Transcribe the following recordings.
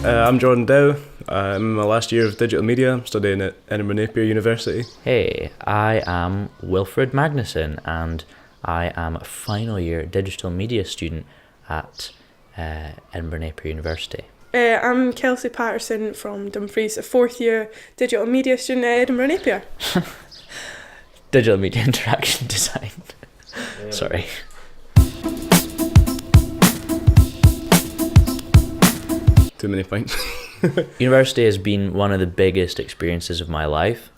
I'm Jordan Dow. I'm in my last year of digital media. I'm studying at Edinburgh Napier University. Hey, I am Wilfred Magnuson and I am a final year digital media student at Edinburgh Napier University. I'm Kelsey Patterson from Dumfries, a fourth year digital media student at Edinburgh Napier. Digital media interaction design. Yeah. Sorry. Too many points. University has been one of the biggest experiences of my life,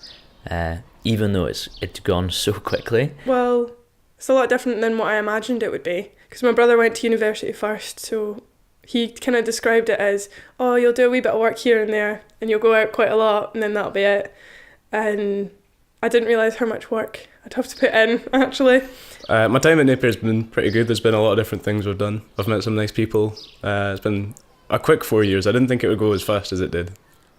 even though it's gone so quickly. Well, it's a lot different than what I imagined it would be, because my brother went to university first, so he kind of described it as, oh, you'll do a wee bit of work here and there, and you'll go out quite a lot, and then that'll be it. And I didn't realise how much work I'd have to put in, actually. My time at Napier has been pretty good. There's been a lot of different things we've done. I've met some nice people. It's been a quick 4 years. I didn't think it would go as fast as it did.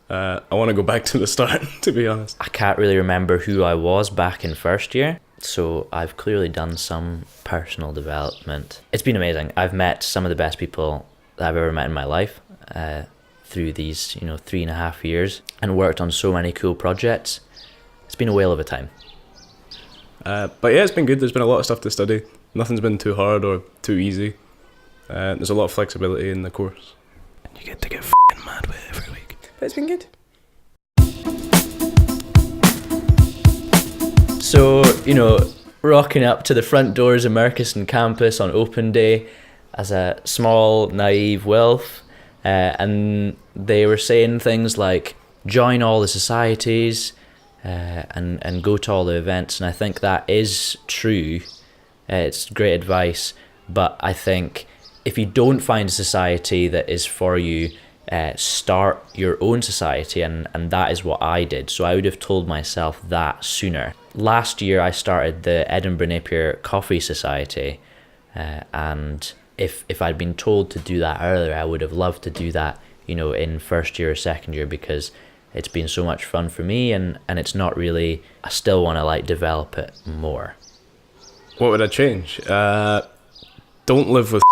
I want to go back to the start, to be honest. I can't really remember who I was back in first year, so I've clearly done some personal development. It's been amazing. I've met some of the best people that I've ever met in my life through these 3.5 years, and worked on so many cool projects. It's been a whale of a time. But yeah, it's been good. There's been a lot of stuff to study. Nothing's been too hard or too easy. There's a lot of flexibility in the course. And you get to get f***ing mad with it every week. But it's been good. So, rocking up to the front doors of Merchiston campus on open day as a small, naive Wilf, and they were saying things like, join all the societies, and go to all the events, and I think that is true. It's great advice, but I think if you don't find a society that is for you, start your own society, and that is what I did. So I would have told myself that sooner. Last year I started the Edinburgh Napier Coffee Society, and if I'd been told to do that earlier, I would have loved to do that, in first year or second year, because it's been so much fun for me, and it's not really, I still want to develop it more. What would I change? Don't live with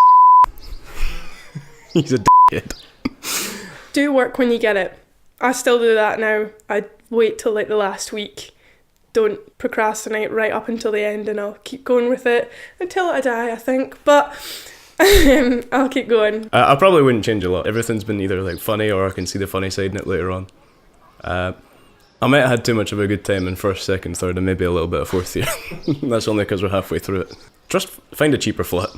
he's a dickhead. Do work when you get it. I still do that now. I wait till the last week. Don't procrastinate right up until the end, and I'll keep going with it until I die, I think. But I'll keep going. I probably wouldn't change a lot. Everything's been either funny, or I can see the funny side in it later on. I might have had too much of a good time in first, second, third, and maybe a little bit of fourth year. That's only because we're halfway through it. Just find a cheaper flat.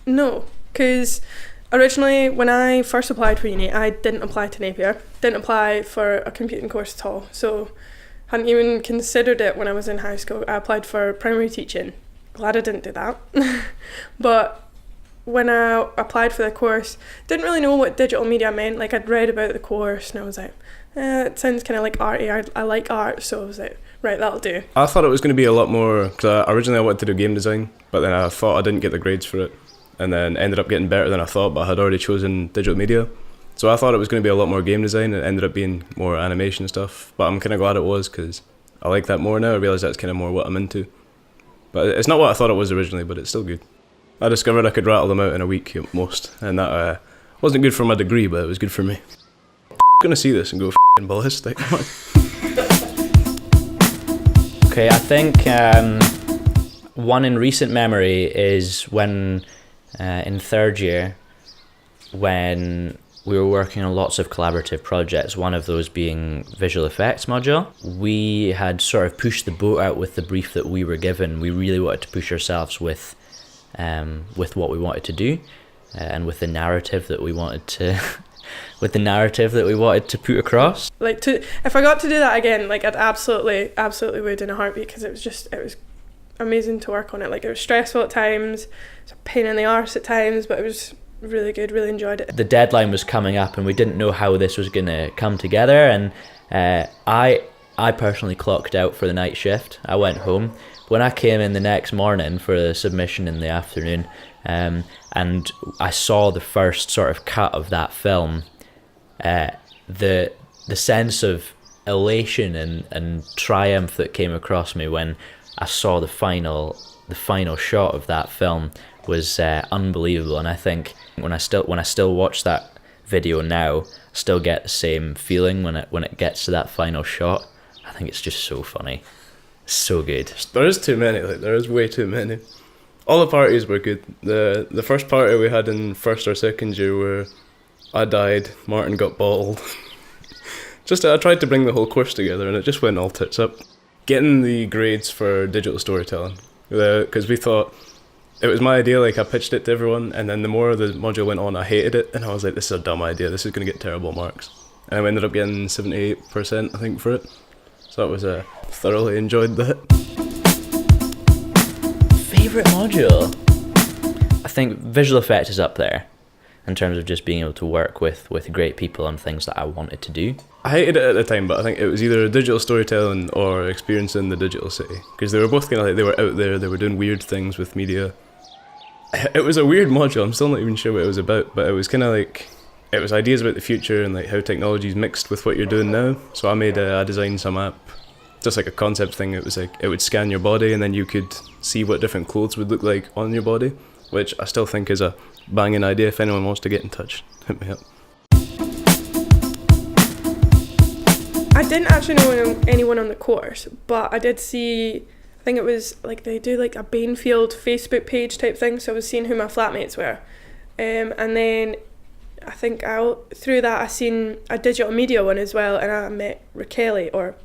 No, because originally when I first applied for uni, I didn't apply to Napier. Didn't apply for a computing course at all. So hadn't even considered it when I was in high school. I applied for primary teaching. Glad I didn't do that. But when I applied for the course, didn't really know what digital media meant. I'd read about the course and I was like, it sounds kind of arty. I like art, so I was like, right, that'll do. I thought it was going to be a lot more, because originally I wanted to do game design, but then I thought I didn't get the grades for it, and then ended up getting better than I thought, but I had already chosen digital media. So I thought it was going to be a lot more game design, and it ended up being more animation stuff, but I'm kind of glad it was, because I like that more now. I realise that's kind of more what I'm into. But it's not what I thought it was originally, but it's still good. I discovered I could rattle them out in a week at most, and that wasn't good for my degree, but it was good for me. Gonna see this and go f***ing ballistic. Okay, I think one in recent memory is when in third year, when we were working on lots of collaborative projects, one of those being visual effects module. We had sort of pushed the boat out with the brief that we were given. We really wanted to push ourselves with what we wanted to do, and with the narrative that we wanted to put across. If I got to do that again, I'd absolutely would in a heartbeat, because it was amazing to work on it. It was stressful at times, it was a pain in the arse at times, but it was really good, really enjoyed it. The deadline was coming up and we didn't know how this was going to come together, and I personally clocked out for the night shift. I went home. When I came in the next morning for the submission in the afternoon, and I saw the first sort of cut of that film, the sense of elation and triumph that came across me when I saw the final the final shot of that film was unbelievable, and I think when I still watch that video now, I still get the same feeling when it gets to that final shot. I think it's just so funny, so good. There is too many. There is way too many. All the parties were good. The first party we had in first or second year where I died, Martin got bottled. I tried to bring the whole course together and it just went all tits up. Getting the grades for digital storytelling, because we thought, it was my idea, I pitched it to everyone, and then the more the module went on, I hated it, and I was like, this is a dumb idea, this is going to get terrible marks. And I ended up getting 78%, I think, for it. So that was, thoroughly enjoyed that. Favourite module? I think visual effect is up there, in terms of just being able to work with great people on things that I wanted to do. I hated it at the time, but I think it was either digital storytelling or experiencing the digital city, because they were both they were out there, they were doing weird things with media. It was a weird module, I'm still not even sure what it was about, but it was it was ideas about the future and how technology's mixed with what you're doing now. So I designed some app, just a concept thing. It was it would scan your body and then you could see what different clothes would look like on your body, which I still think is a banging idea. If anyone wants to get in touch, hit me up. I didn't actually know anyone on the course, but I did see, I think it was they do a Bainfield Facebook page type thing, so I was seeing who my flatmates were. And then I think through that I seen a digital media one as well, and I met Raquel, or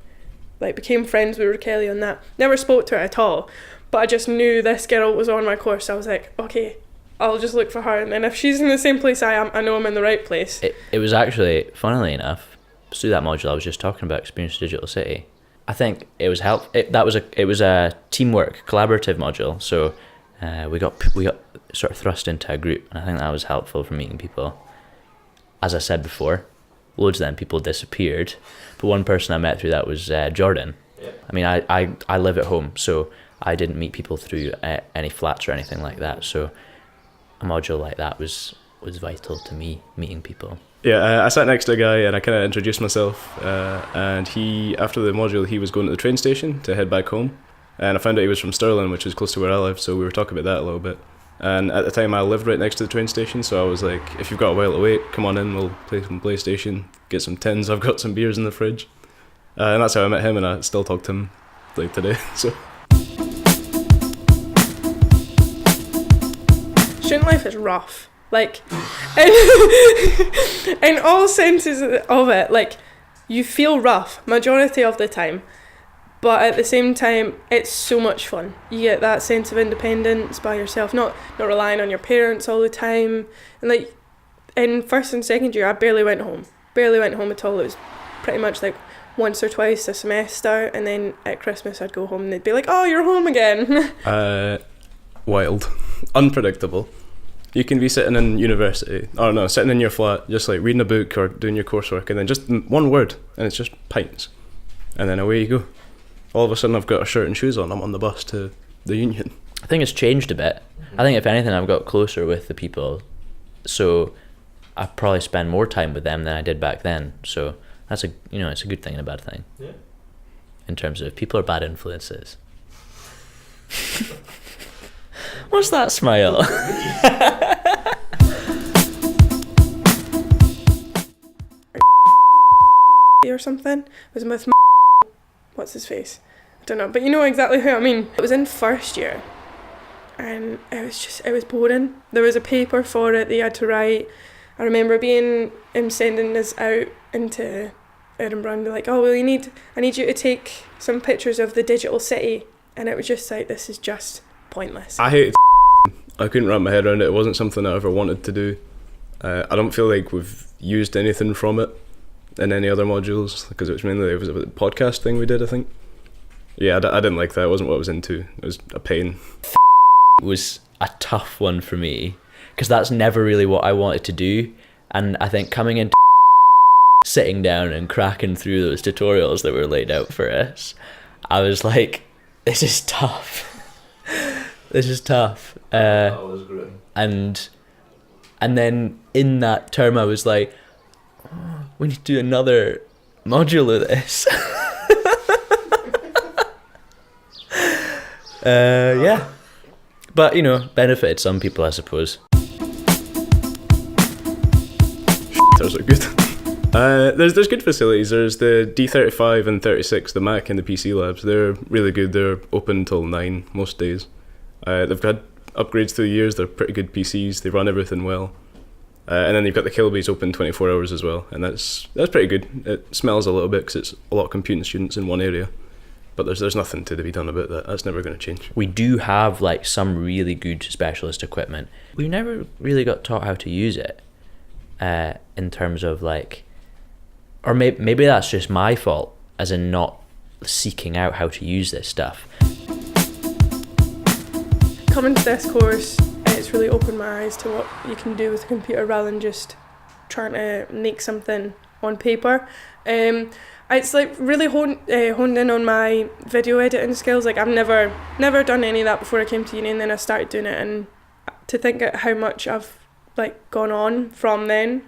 became friends with Raquel on that. Never spoke to her at all, but I just knew this girl was on my course, so I was like, okay, I'll just look for her, and then if she's in the same place I am, I know I'm in the right place. It was actually, funnily enough, through that module I was just talking about, Experience Digital City, I think it was it was a teamwork, collaborative module, so we got sort of thrust into a group, and I think that was helpful for meeting people. As I said before, loads of them people disappeared, but one person I met through that was Jordan. Yeah. I mean, I live at home, so I didn't meet people through any flats or anything like that, so a module like that was vital to me, meeting people. Yeah, I sat next to a guy and I kind of introduced myself, and after the module, he was going to the train station to head back home, and I found out he was from Stirling, which is close to where I live, so we were talking about that a little bit. And at the time I lived right next to the train station, so I was like, if you've got a while to wait, come on in, we'll play some PlayStation, get some tins, I've got some beers in the fridge. And that's how I met him, and I still talk to him today. So Student life is rough. In all senses of it, you feel rough majority of the time, but at the same time it's so much fun. You get that sense of independence by yourself, not relying on your parents all the time. And in first and second year I barely went home at all. It was pretty much once or twice a semester, and then at Christmas I'd go home and they'd be like, oh, you're home again. Wild. Unpredictable. You can be sitting in university, or no, sitting in your flat, just reading a book or doing your coursework, and then just one word, and it's just pints. And then away you go. All of a sudden I've got a shirt and shoes on, I'm on the bus to the union. I think it's changed a bit. I think if anything I've got closer with the people, so I probably spend more time with them than I did back then. So that's it's a good thing and a bad thing. Yeah. In terms of people are bad influences. What's that smile? Or something. It was with what's his face? I don't know, but you know exactly who I mean. It was in first year, and it was boring. There was a paper for it that you had to write. I remember sending us out into Edinburgh and be like, oh well, I need you to take some pictures of the digital city, and it was just this is just pointless. I hated I couldn't wrap my head around it. It wasn't something I ever wanted to do. I don't feel like we've used anything from it in any other modules, because it was a podcast thing we did, I think. Yeah, I didn't like that. It wasn't what I was into. It was a pain. Was a tough one for me, because that's never really what I wanted to do, and I think coming into sitting down and cracking through those tutorials that were laid out for us, I was like, this is tough. This is tough. That was great. And then in that term I was like, oh, we need to do another module of this. Yeah. But, you know, benefited some people, I suppose. Those are good. There's good facilities. There's the D35 and 36, the Mac and the PC labs. They're really good. They're open until 9 most days. They've had upgrades through the years. They're pretty good PCs. They run everything well. And then you've got the Kilby's open 24 hours as well, and that's pretty good. It smells a little bit because it's a lot of computing students in one area, but there's nothing to be done about that. That's never going to change. We do have like some really good specialist equipment. We never really got taught how to use it, in terms of like, or maybe that's just my fault, as in not seeking out how to use this stuff. Coming to this course, it's really opened my eyes to what you can do with a computer rather than just trying to make something on paper. It's like really honed in on my video editing skills. Like I've never done any of that before I came to uni, and then I started doing it, and to think at how much I've like gone on from then.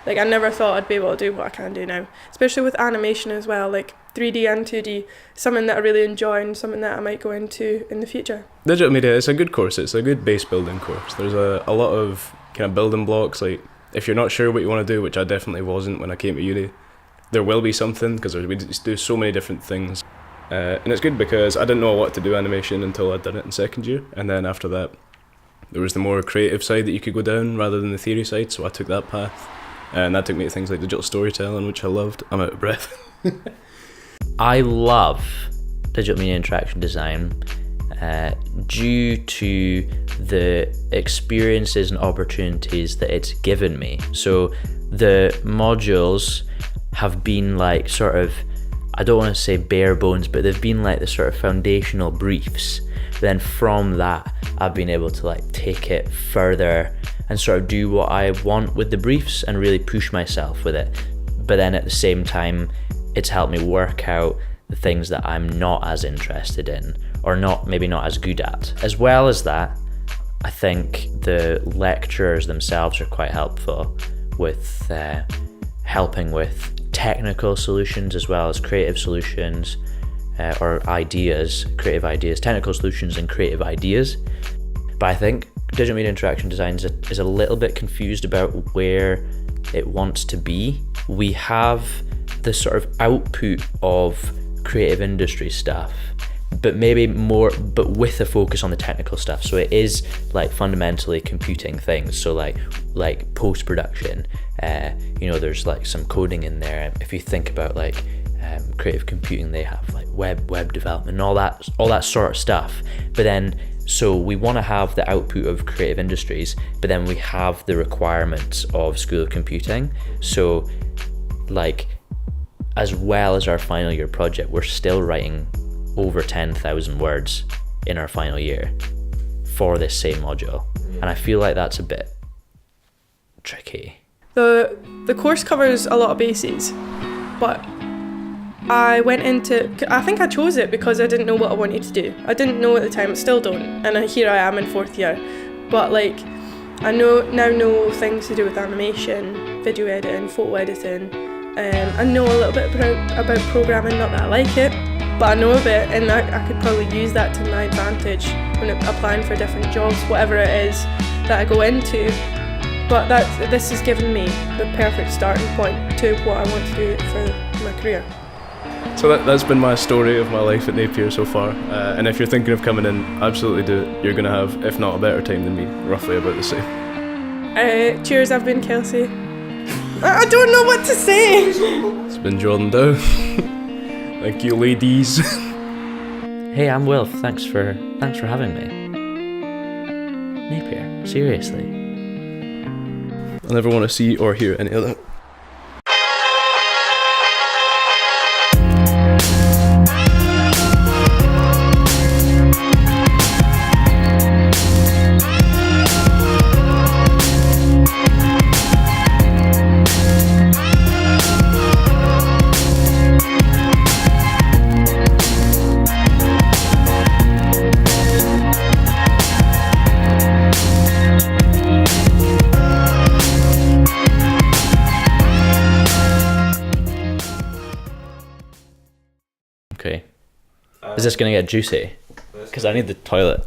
Like I never thought I'd be able to do what I can do now, especially with animation as well, like 3D and 2D, something that I really enjoy and something that I might go into in the future. Digital media, it's a good course. It's a good base building course. There's a lot of kind of building blocks. Like if you're not sure what you want to do, which I definitely wasn't when I came to uni, there will be something, because we just do so many different things. And it's good because I didn't know what to do animation until I'd done it in second year, and then after that there was the more creative side that you could go down rather than the theory side, so I took that path, and that took me to things like digital storytelling, which I loved. I'm out of breath. I love digital media interaction design due to the experiences and opportunities that it's given me. So the modules have been like sort of, I don't want to say bare bones, but they've been like the sort of foundational briefs. Then from that, I've been able to like take it further and sort of do what I want with the briefs and really push myself with it. But then at the same time, it's helped me work out the things that I'm not as interested in, or maybe not as good at. As well as that, I think the lecturers themselves are quite helpful with helping with technical solutions as well as creative solutions, or ideas, creative ideas, technical solutions and creative ideas. But I think digital media interaction design is a little bit confused about where it wants to be. We have the sort of output of creative industry stuff, but maybe more, but with a focus on the technical stuff. So it is like fundamentally computing things. So like post-production, there's like some coding in there. If you think about like creative computing, they have like web development and all that sort of stuff. But then, so we want to have the output of creative industries, but then we have the requirements of School of Computing. So like, as well as our final year project, we're still writing over 10,000 words in our final year for this same module. And I feel like that's a bit tricky. The course covers a lot of bases, but I think I chose it because I didn't know what I wanted to do. I didn't know at the time, I still don't, and here I am in fourth year. But like, I now know things to do with animation, video editing, photo editing. I know a little bit about programming, not that I like it, but I know a bit, and I could probably use that to my advantage when applying for different jobs, whatever it is that I go into. But this has given me the perfect starting point to what I want to do for my career. So that's been my story of my life at Napier so far, and if you're thinking of coming in, absolutely do it. You're going to have, if not a better time than me, roughly about the same. Cheers, I've been Kelsey. I don't know what to say. It's been Jordan Dow. Thank you, ladies. Hey, I'm Wilf. Thanks for having me. Napier, seriously. I never want to see or hear any of that. Okay. Is this going to get juicy? Because I need the toilet.